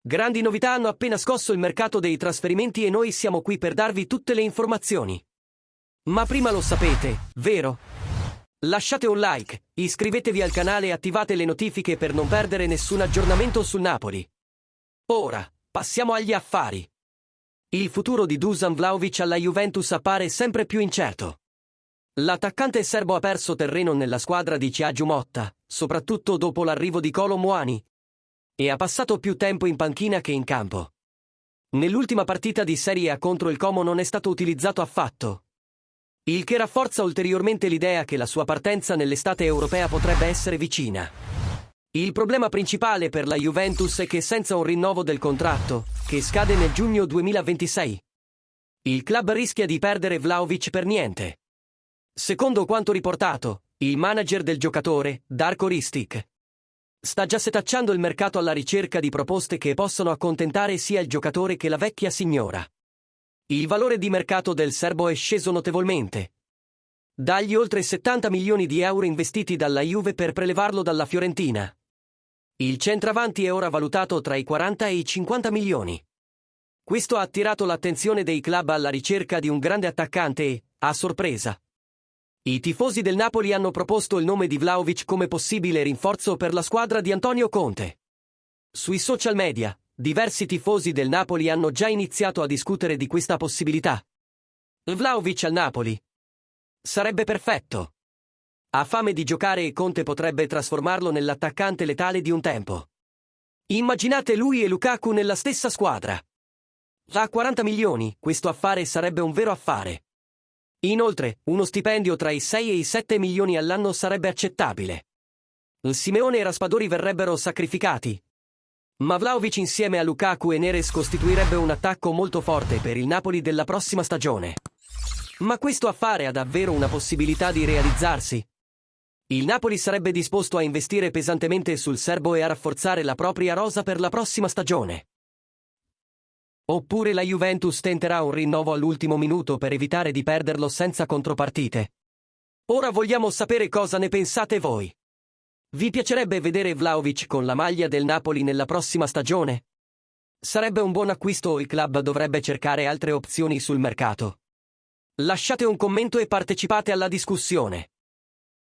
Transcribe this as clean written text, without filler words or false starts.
Grandi novità hanno appena scosso il mercato dei trasferimenti e noi siamo qui per darvi tutte le informazioni. Ma prima lo sapete, vero? Lasciate un like, iscrivetevi al canale e attivate le notifiche per non perdere nessun aggiornamento sul Napoli. Ora, passiamo agli affari. Il futuro di Dusan Vlahovic alla Juventus appare sempre più incerto. L'attaccante serbo ha perso terreno nella squadra di Thiago Motta, soprattutto dopo l'arrivo di Kolo Muani, e ha passato più tempo in panchina che in campo. Nell'ultima partita di Serie A contro il Como non è stato utilizzato affatto, il che rafforza ulteriormente l'idea che la sua partenza nell'estate europea potrebbe essere vicina. Il problema principale per la Juventus è che senza un rinnovo del contratto, che scade nel giugno 2026, il club rischia di perdere Vlahovic per niente. Secondo quanto riportato, il manager del giocatore, Darko Ristic, sta già setacciando il mercato alla ricerca di proposte che possano accontentare sia il giocatore che la vecchia signora. Il valore di mercato del serbo è sceso notevolmente, dagli oltre 70 milioni di euro investiti dalla Juve per prelevarlo dalla Fiorentina. Il centravanti è ora valutato tra i 40 e i 50 milioni. Questo ha attirato l'attenzione dei club alla ricerca di un grande attaccante e, a sorpresa, i tifosi del Napoli hanno proposto il nome di Vlahovic come possibile rinforzo per la squadra di Antonio Conte. Sui social media, diversi tifosi del Napoli hanno già iniziato a discutere di questa possibilità. Vlahovic al Napoli sarebbe perfetto. Ha fame di giocare e Conte potrebbe trasformarlo nell'attaccante letale di un tempo. Immaginate lui e Lukaku nella stessa squadra. A 40 milioni, questo affare sarebbe un vero affare. Inoltre, uno stipendio tra i 6 e i 7 milioni all'anno sarebbe accettabile. Simeone e Raspadori verrebbero sacrificati, ma Vlahovic insieme a Lukaku e Neres costituirebbe un attacco molto forte per il Napoli della prossima stagione. Ma questo affare ha davvero una possibilità di realizzarsi? Il Napoli sarebbe disposto a investire pesantemente sul serbo e a rafforzare la propria rosa per la prossima stagione. Oppure la Juventus tenterà un rinnovo all'ultimo minuto per evitare di perderlo senza contropartite? Ora vogliamo sapere cosa ne pensate voi. Vi piacerebbe vedere Vlahovic con la maglia del Napoli nella prossima stagione? Sarebbe un buon acquisto o il club dovrebbe cercare altre opzioni sul mercato? Lasciate un commento e partecipate alla discussione.